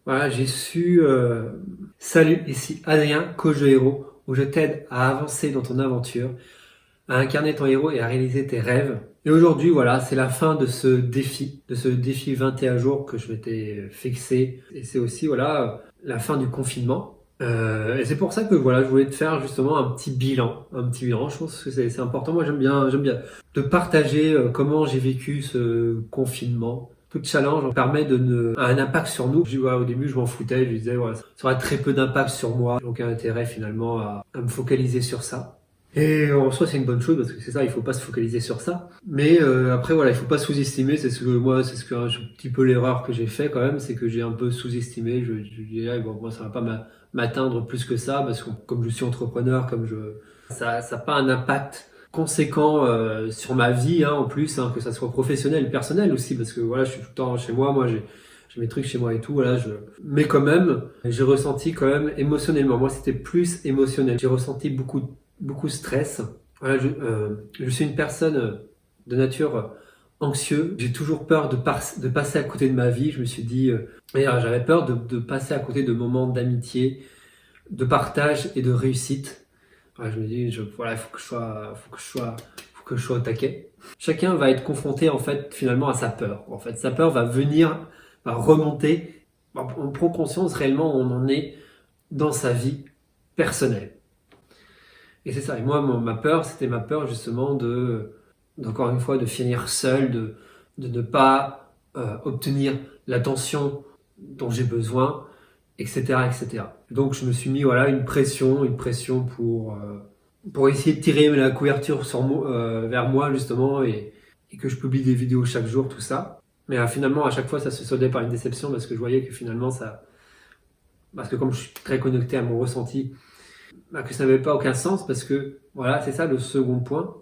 Voilà, j'ai su... Salut, ici Adrien, coach de héros, où je t'aide à avancer dans ton aventure, à incarner ton héros et à réaliser tes rêves. Et aujourd'hui, voilà, c'est la fin de ce défi 21 jours que je m'étais fixé. Et c'est aussi, voilà, la fin du confinement. Et c'est pour ça que, voilà, je voulais te faire justement un petit bilan. Un petit bilan, je pense que c'est important. Moi, j'aime bien de partager comment j'ai vécu ce confinement. Tout challenge permet a un impact sur nous. Ouais, au début, je m'en foutais, je disais, ouais, ça aurait très peu d'impact sur moi. J'ai aucun intérêt finalement à me focaliser sur ça. Et en soi, c'est une bonne chose parce que c'est ça, il faut pas se focaliser sur ça. Mais après, voilà, il faut pas sous-estimer. C'est ce que un petit peu l'erreur que j'ai fait quand même, c'est que j'ai un peu sous-estimé. Je disais, bon, moi, ça va pas m'atteindre plus que ça parce que comme je suis entrepreneur, ça a pas un impact conséquent sur ma vie, hein, en plus, hein, que ça soit professionnel, personnel aussi, parce que voilà, je suis tout le temps chez moi. Moi, j'ai mes trucs chez moi et tout. Voilà, mais quand même, j'ai ressenti quand même émotionnellement. Moi, c'était plus émotionnel. J'ai ressenti beaucoup de stress. Voilà, je suis une personne de nature anxieux. J'ai toujours peur de passer à côté de ma vie. Je me suis dit, j'avais peur de passer à côté de moments d'amitié, de partage et de réussite. Voilà, je me dis, voilà, il faut que je sois au taquet. Chacun va être confronté en fait finalement à sa peur. En fait, sa peur va remonter. On prend conscience réellement où on en est dans sa vie personnelle. Et c'est ça. Et moi, ma peur, c'était ma peur justement d'encore une fois, de finir seul, de ne pas obtenir l'attention dont j'ai besoin, etc., etc. Donc, je me suis mis voilà une pression pour essayer de tirer la couverture vers moi justement et que je publie des vidéos chaque jour, tout ça. Mais finalement, à chaque fois, ça se soldait par une déception parce que je voyais que finalement parce que comme je suis très connecté à mon ressenti, que ça n'avait pas aucun sens parce que voilà, c'est ça le second point,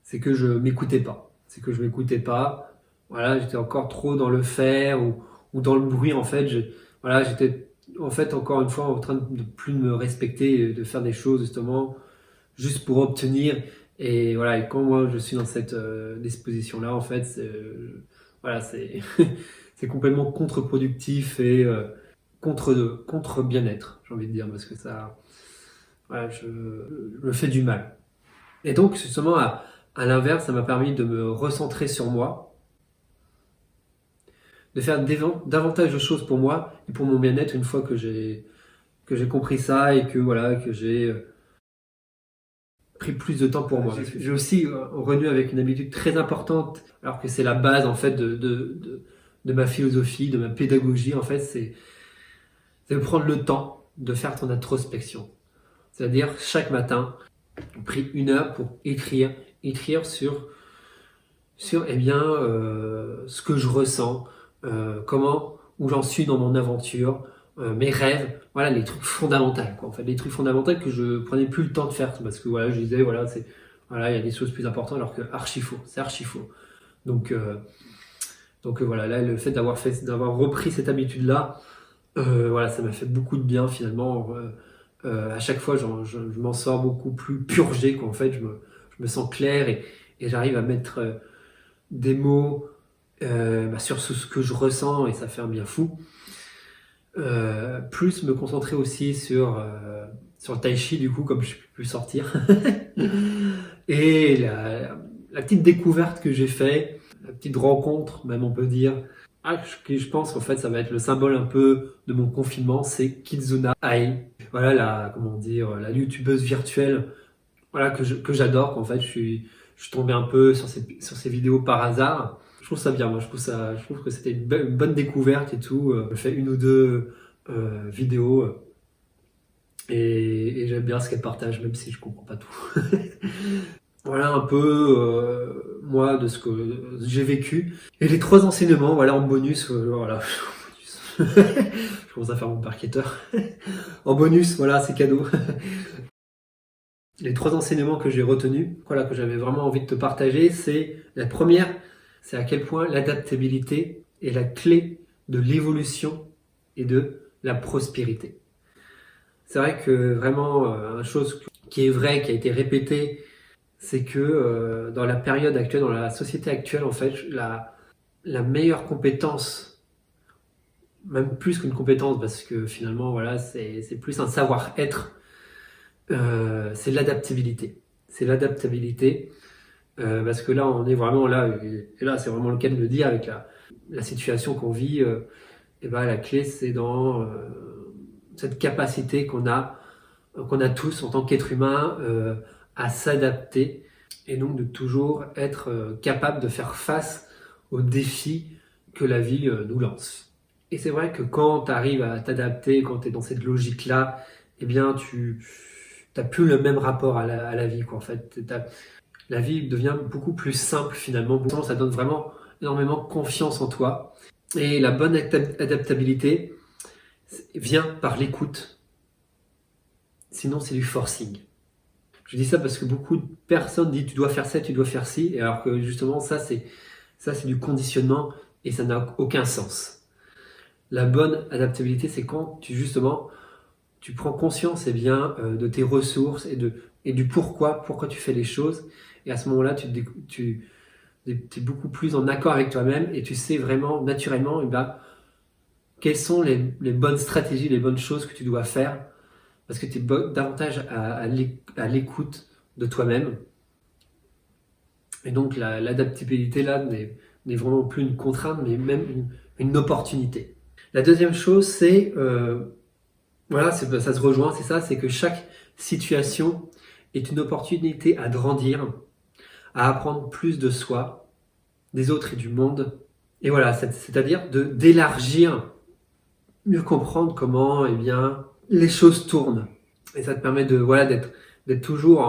c'est que je m'écoutais pas. C'est que je m'écoutais pas. Voilà, j'étais encore trop dans le faire ou dans le bruit en fait. Voilà, j'étais en fait encore une fois en train de plus me respecter, de faire des choses justement juste pour obtenir. Et voilà, et quand moi je suis dans cette disposition là, en fait, voilà, c'est c'est complètement contre-productif et contre bien-être, j'ai envie de dire, parce que ça, voilà, je me fais du mal. Et donc, justement, à l'inverse, ça m'a permis de me recentrer sur moi, de faire davantage de choses pour moi et pour mon bien-être une fois que j'ai compris ça et que voilà que j'ai pris plus de temps pour moi. J'ai aussi revenu avec une habitude très importante, alors que c'est la base en fait de ma philosophie, de ma pédagogie. En fait, c'est de prendre le temps de faire ton introspection. C'est-à-dire chaque matin, on pris 1 heure pour écrire sur ce que je ressens, où j'en suis dans mon aventure, mes rêves, voilà les trucs fondamentaux quoi. En fait, les trucs fondamentaux que je prenais plus le temps de faire parce que voilà, je disais voilà, il y a des choses plus importantes alors que c'est archi faux. Donc voilà, là le fait d'avoir repris cette habitude là, voilà, ça m'a fait beaucoup de bien finalement. À chaque fois, je m'en sors beaucoup plus purgé quoi. En fait, je me sens clair et j'arrive à mettre des mots sur ce que je ressens et ça fait un bien fou. Plus me concentrer aussi sur le tai chi du coup comme je peux plus sortir. Et la petite découverte que j'ai fait, la petite rencontre même on peut dire, que je pense qu'en fait ça va être le symbole un peu de mon confinement, c'est Kizuna Ai. Voilà comment dire, la youtubeuse virtuelle voilà, que j'adore. En fait, je suis tombé un peu sur ces vidéos par hasard. Je trouve ça bien, moi, je trouve que c'était une bonne découverte et tout. Je fais 1 ou 2 vidéos et j'aime bien ce qu'elle partage, même si je comprends pas tout. Voilà un peu, moi, de ce que j'ai vécu. Et les 3 enseignements, voilà, en bonus, voilà. Je commence à faire mon parqueteur. En bonus, voilà, c'est cadeau. Les 3 enseignements que j'ai retenus, voilà, que j'avais vraiment envie de te partager, c'est la première, c'est à quel point l'adaptabilité est la clé de l'évolution et de la prospérité. C'est vrai que vraiment, une chose qui est vraie, qui a été répétée, c'est que dans la période actuelle, dans la société actuelle, en fait, la meilleure compétence même plus qu'une compétence, parce que finalement, voilà, c'est plus un savoir-être. C'est l'adaptabilité. C'est l'adaptabilité, parce que là, on est vraiment là, et là, c'est vraiment le cas de le dire avec la situation qu'on vit. Et ben, la clé, c'est dans cette capacité qu'on a tous en tant qu'être humain à s'adapter et donc de toujours être capable de faire face aux défis que la vie nous lance. Et c'est vrai que quand tu arrives à t'adapter, quand tu es dans cette logique-là, eh bien tu n'as plus le même rapport à la vie, quoi. En fait, la vie devient beaucoup plus simple finalement. Ça donne vraiment énormément confiance en toi. Et la bonne adaptabilité vient par l'écoute. Sinon, c'est du forcing. Je dis ça parce que beaucoup de personnes disent tu dois faire ça, tu dois faire ci, et alors que justement ça c'est du conditionnement et ça n'a aucun sens. La bonne adaptabilité, c'est quand tu prends conscience de tes ressources et du pourquoi tu fais les choses, et à ce moment-là tu es beaucoup plus en accord avec toi-même et tu sais vraiment naturellement quelles sont les bonnes stratégies, les bonnes choses que tu dois faire, parce que tu es davantage à l'écoute de toi-même. Et donc l'adaptabilité là n'est vraiment plus une contrainte, mais même une opportunité. La deuxième chose, c'est, voilà, ça se rejoint, c'est ça, c'est que chaque situation est une opportunité à grandir, à apprendre plus de soi, des autres et du monde. Et voilà, c'est-à-dire d'élargir, mieux comprendre comment les choses tournent. Et ça te permet d'être toujours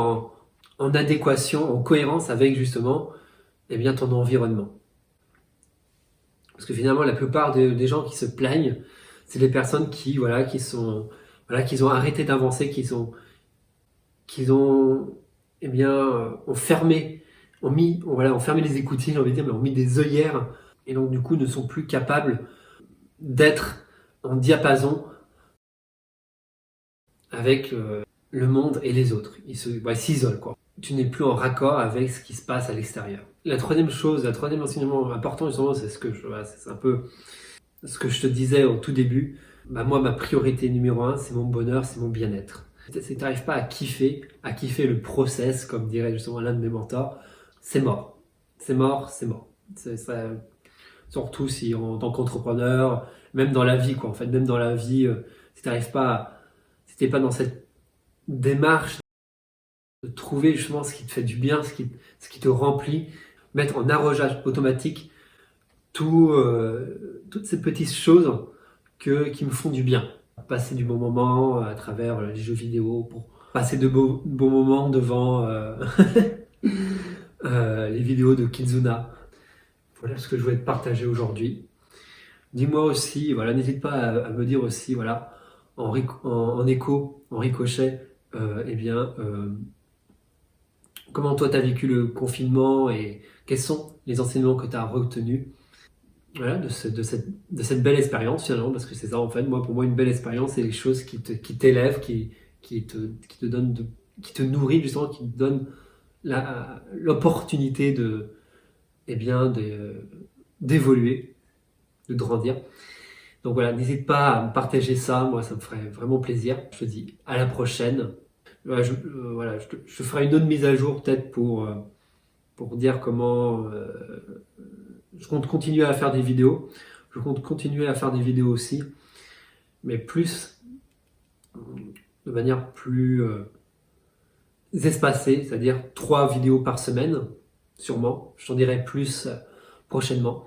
en adéquation, en cohérence avec justement ton environnement. Parce que finalement, la plupart des gens qui se plaignent, c'est les personnes qui ont arrêté d'avancer, ont fermé, ont fermé les écoutilles, j'ai envie de dire, mais ont mis des œillères, et donc du coup ne sont plus capables d'être en diapason avec le monde et les autres. Ils s'isolent, quoi. Tu n'es plus en raccord avec ce qui se passe à l'extérieur. La troisième enseignement important, justement, c'est un peu ce que je te disais au tout début. Moi, ma priorité numéro 1, c'est mon bonheur, c'est mon bien-être. Si tu n'arrives pas à kiffer le process, comme dirait justement l'un de mes mentors, c'est mort. C'est mort, c'est mort. Surtout si en tant qu'entrepreneur, même dans la vie, quoi. En fait, même dans la vie, si t'es pas dans cette démarche de trouver justement ce qui te fait du bien, ce qui te remplit, mettre en arrosage automatique toutes ces petites choses qui me font du bien. Passer du bon moment à travers les jeux vidéo, pour passer de bons moments devant les vidéos de Kizuna. Voilà ce que je voulais te partager aujourd'hui. Dis-moi aussi, voilà, n'hésite pas à me dire aussi, voilà, en écho, en ricochet, comment toi tu as vécu le confinement et quels sont les enseignements que tu as retenus, voilà, de cette belle expérience finalement, parce que c'est ça en fait. Pour moi une belle expérience, c'est les choses qui t'élèvent, qui te donnent, qui te nourrit justement, qui te donnent l'opportunité d'évoluer, de grandir. Donc voilà, n'hésite pas à me partager ça, moi ça me ferait vraiment plaisir. Je te dis à la prochaine. Je ferai une autre mise à jour peut-être pour dire comment je compte continuer à faire des vidéos. Je compte continuer à faire des vidéos aussi, mais de manière plus espacée, c'est-à-dire 3 vidéos par semaine, sûrement. Je t'en dirai plus prochainement.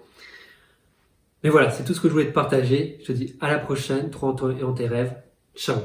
Mais voilà, c'est tout ce que je voulais te partager. Je te dis à la prochaine, toi et en tes rêves. Ciao.